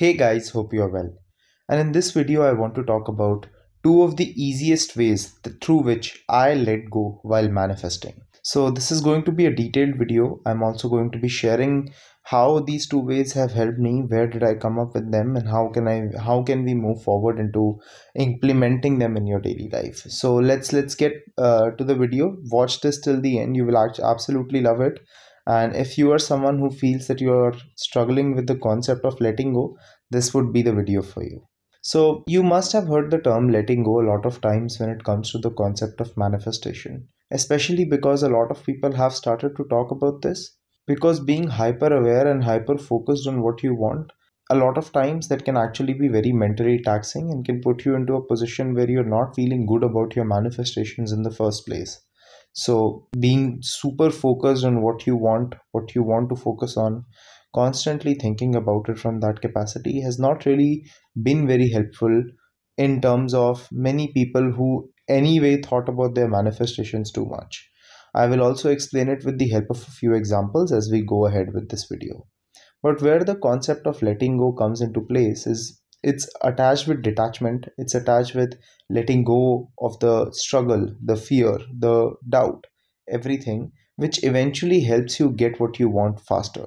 Hey guys, hope you are well. And in this video, I want to talk about two of the easiest ways through which I let go while manifesting. So, this is going to be a detailed video. I'm also going to be sharing how these two ways have helped me, where did I come up with them, and how can we move forward into implementing them in your daily life. So, let's get to the video. Watch this till the end. You will absolutely love it. And if you are someone who feels that you are struggling with the concept of letting go, this would be the video for you. So, you must have heard the term letting go a lot of times when it comes to the concept of manifestation, especially because a lot of people have started to talk about this. Because being hyper aware and hyper focused on what you want, a lot of times that can actually be very mentally taxing and can put you into a position where you're not feeling good about your manifestations in the first place. So, being super focused on what you want to focus on, constantly thinking about it from that capacity has not really been very helpful in terms of many people who anyway thought about their manifestations too much. I will also explain it with the help of a few examples as we go ahead with this video. But where the concept of letting go comes into place is it's attached with detachment, it's attached with letting go of the struggle, the fear, the doubt, everything, which eventually helps you get what you want faster.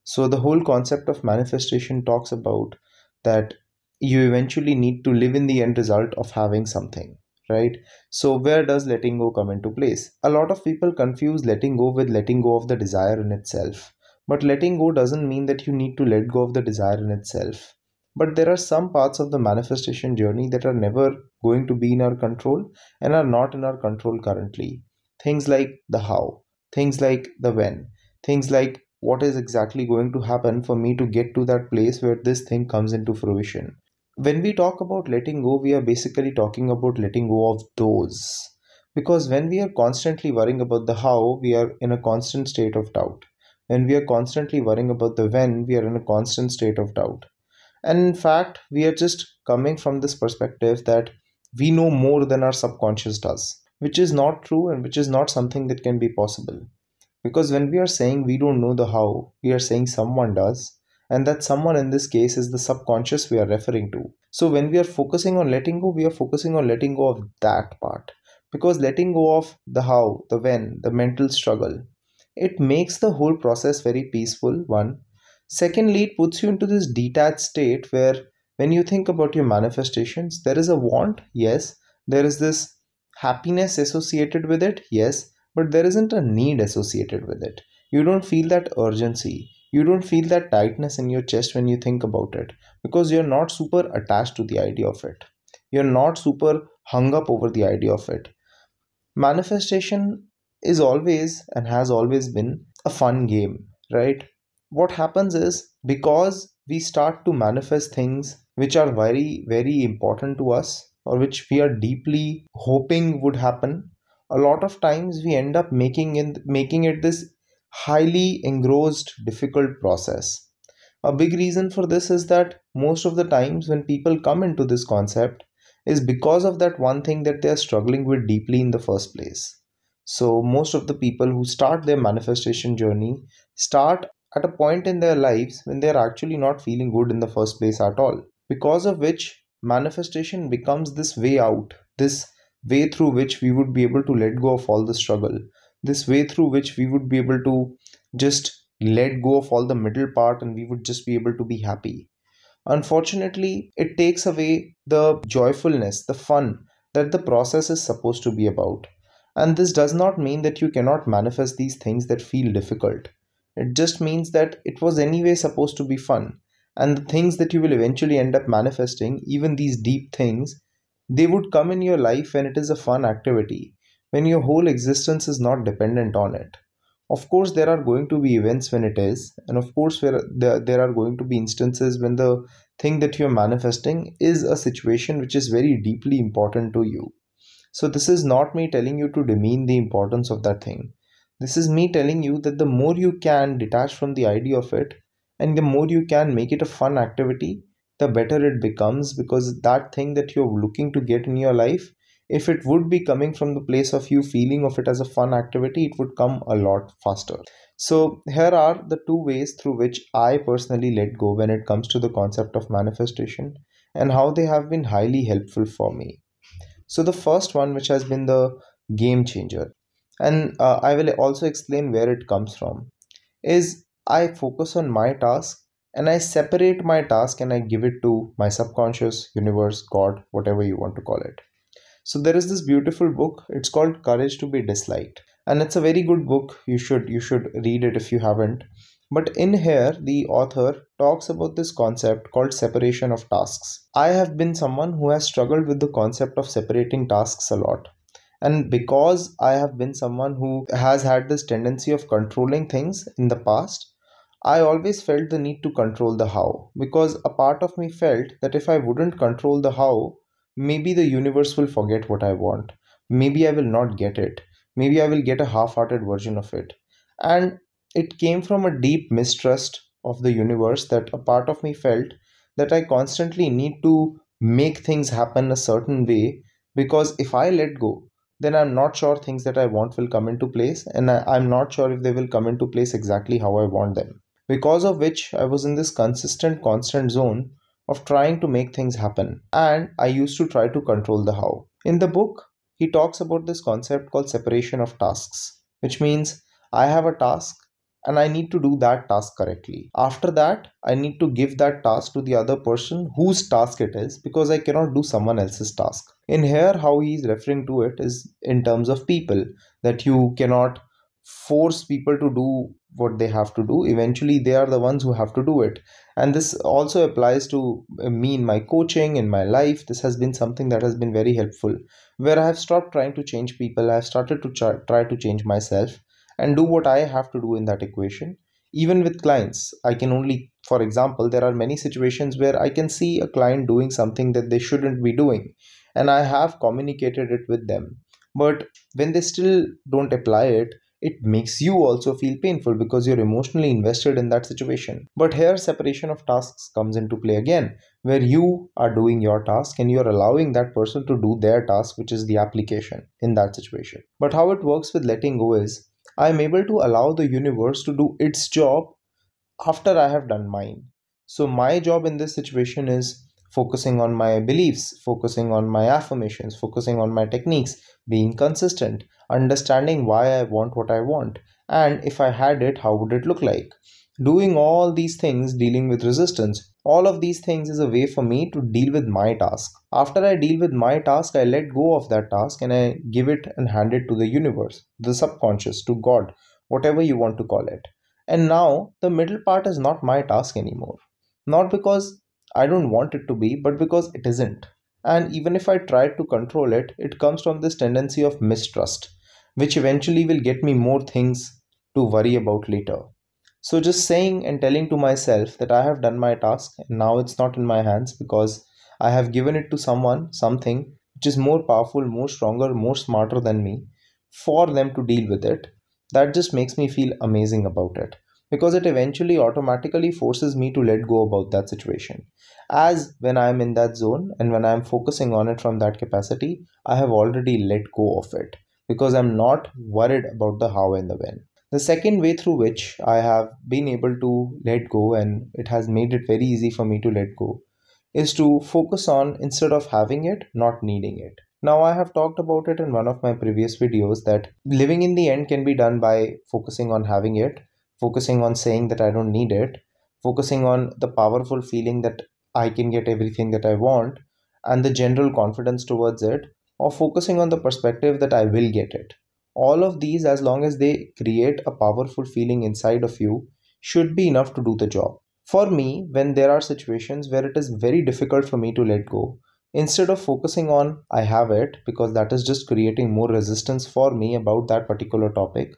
So, the whole concept of manifestation talks about that you eventually need to live in the end result of having something, right? So, where does letting go come into place? A lot of people confuse letting go with letting go of the desire in itself, but letting go doesn't mean that you need to let go of the desire in itself. But there are some parts of the manifestation journey that are never going to be in our control and are not in our control currently. Things like the how, things like the when, things like what is exactly going to happen for me to get to that place where this thing comes into fruition. When we talk about letting go, we are basically talking about letting go of those. Because when we are constantly worrying about the how, we are in a constant state of doubt. When we are constantly worrying about the when, we are in a constant state of doubt. And in fact, we are just coming from this perspective that we know more than our subconscious does, which is not true and which is not something that can be possible. Because when we are saying we don't know the how, we are saying someone does, and that someone in this case is the subconscious we are referring to. So when we are focusing on letting go, we are focusing on letting go of that part. Because letting go of the how, the when, the mental struggle, it makes the whole process very peaceful, one. Secondly, it puts you into this detached state where when you think about your manifestations, there is a want, yes, there is this happiness associated with it, yes, but there isn't a need associated with it. You don't feel that urgency. You don't feel that tightness in your chest when you think about it because you're not super attached to the idea of it. You're not super hung up over the idea of it. Manifestation is always and has always been a fun game, right? What happens is because we start to manifest things which are very, very important to us or which we are deeply hoping would happen, a lot of times we end up making it this highly engrossed, difficult process. A big reason for this is that most of the times when people come into this concept is because of that one thing that they are struggling with deeply in the first place. So, most of the people who start their manifestation journey start at a point in their lives when they are actually not feeling good in the first place at all. Because of which, manifestation becomes this way out, this way through which we would be able to let go of all the struggle, this way through which we would be able to just let go of all the middle part and we would just be able to be happy. Unfortunately, it takes away the joyfulness, the fun that the process is supposed to be about. And this does not mean that you cannot manifest these things that feel difficult. It just means that it was anyway supposed to be fun. And the things that you will eventually end up manifesting, even these deep things, they would come in your life when it is a fun activity, when your whole existence is not dependent on it. Of course, there are going to be events when it is, and of course, there are going to be instances when the thing that you're manifesting is a situation which is very deeply important to you. So, this is not me telling you to demean the importance of that thing. This is me telling you that the more you can detach from the idea of it, and the more you can make it a fun activity, the better it becomes because that thing that you're looking to get in your life If it would be coming from the place of you feeling of it as a fun activity, it would come a lot faster. So here are the two ways through which I personally let go when it comes to the concept of manifestation, and how they have been highly helpful for me. So the first one, which has been the game changer, and I will also explain where it comes from, is I focus on my task and I separate my task and I give it to my subconscious, universe, God, whatever you want to call it. So there is this beautiful book. It's called Courage to be Disliked, and it's a very good book. You should read it if you haven't. But in here, the author talks about this concept called separation of tasks. I have been someone who has struggled with the concept of separating tasks a lot. And because I have been someone who has had this tendency of controlling things in the past, I always felt the need to control the how, because a part of me felt that if I wouldn't control the how, maybe the universe will forget what I want. Maybe I will not get it. Maybe I will get a half hearted version of it. And it came from a deep mistrust of the universe, that a part of me felt that I constantly need to make things happen a certain way, because if I let go, then I'm not sure things that I want will come into place, and I'm not sure if they will come into place exactly how I want them. Because of which, I was in this constant zone of trying to make things happen, and I used to try to control the how. In the book, he talks about this concept called separation of tasks, which means I have a task and I need to do that task correctly. After that, I need to give that task to the other person whose task it is, because I cannot do someone else's task. In here, how he is referring to it is in terms of people, that you cannot force people to do what they have to do. Eventually, they are the ones who have to do it. And this also applies to me in my coaching, in my life. This has been something that has been very helpful, where I have stopped trying to change people. I have started to try to change myself and do what I have to do in that equation. Even with clients, I can only, for example, there are many situations where I can see a client doing something that they shouldn't be doing, and I have communicated it with them. But when they still don't apply it, it makes you also feel painful because you're emotionally invested in that situation. But here, separation of tasks comes into play again, where you are doing your task and you're allowing that person to do their task, which is the application in that situation. But how it works with letting go is I'm able to allow the universe to do its job after I have done mine. So, my job in this situation is focusing on my beliefs, focusing on my affirmations, focusing on my techniques, being consistent, understanding why I want what I want, and if I had it, how would it look like? Doing all these things, dealing with resistance, all of these things is a way for me to deal with my task. After I deal with my task, I let go of that task and I give it and hand it to the universe, the subconscious, to God, whatever you want to call it. And now the middle part is not my task anymore. Not because I don't want it to be, but because it isn't. And even if I try to control it, it comes from this tendency of mistrust, which eventually will get me more things to worry about later. So just saying and telling to myself that I have done my task and now it's not in my hands, because I have given it to someone, something which is more powerful, more stronger, more smarter than me, for them to deal with it, that just makes me feel amazing about it, because it eventually automatically forces me to let go about that situation. As when I am in that zone and when I am focusing on it from that capacity, I have already let go of it, because I'm not worried about the how and the when. The second way through which I have been able to let go, and it has made it very easy for me to let go, is to focus on, instead of having it, not needing it. Now, I have talked about it in one of my previous videos that living in the end can be done by focusing on having it, focusing on saying that I don't need it, focusing on the powerful feeling that I can get everything that I want, and the general confidence towards it, or focusing on the perspective that I will get it. All of these, as long as they create a powerful feeling inside of you, should be enough to do the job. For me, when there are situations where it is very difficult for me to let go, instead of focusing on I have it, because that is just creating more resistance for me about that particular topic,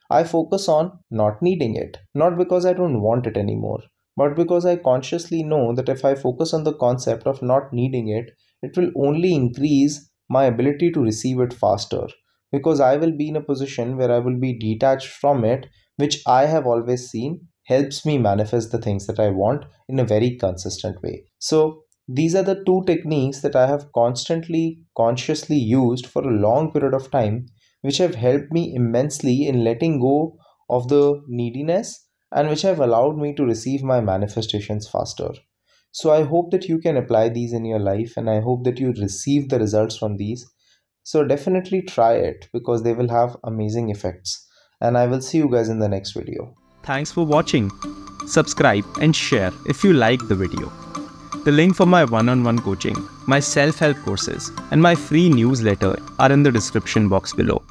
I focus on not needing it. Not because I don't want it anymore, but because I consciously know that if I focus on the concept of not needing it, it will only increase my ability to receive it faster, because I will be in a position where I will be detached from it, which I have always seen helps me manifest the things that I want in a very consistent way. So, These are the two techniques that I have constantly, consciously used for a long period of time, which have helped me immensely in letting go of the neediness and which have allowed me to receive my manifestations faster. So I hope that you can apply these in your life and I hope that you receive the results from these. So definitely try it because they will have amazing effects. And I will see you guys in the next video. Thanks for watching. Subscribe and share if you like the video. The link for my one-on-one coaching, my self-help courses, and my free newsletter are in the description box below.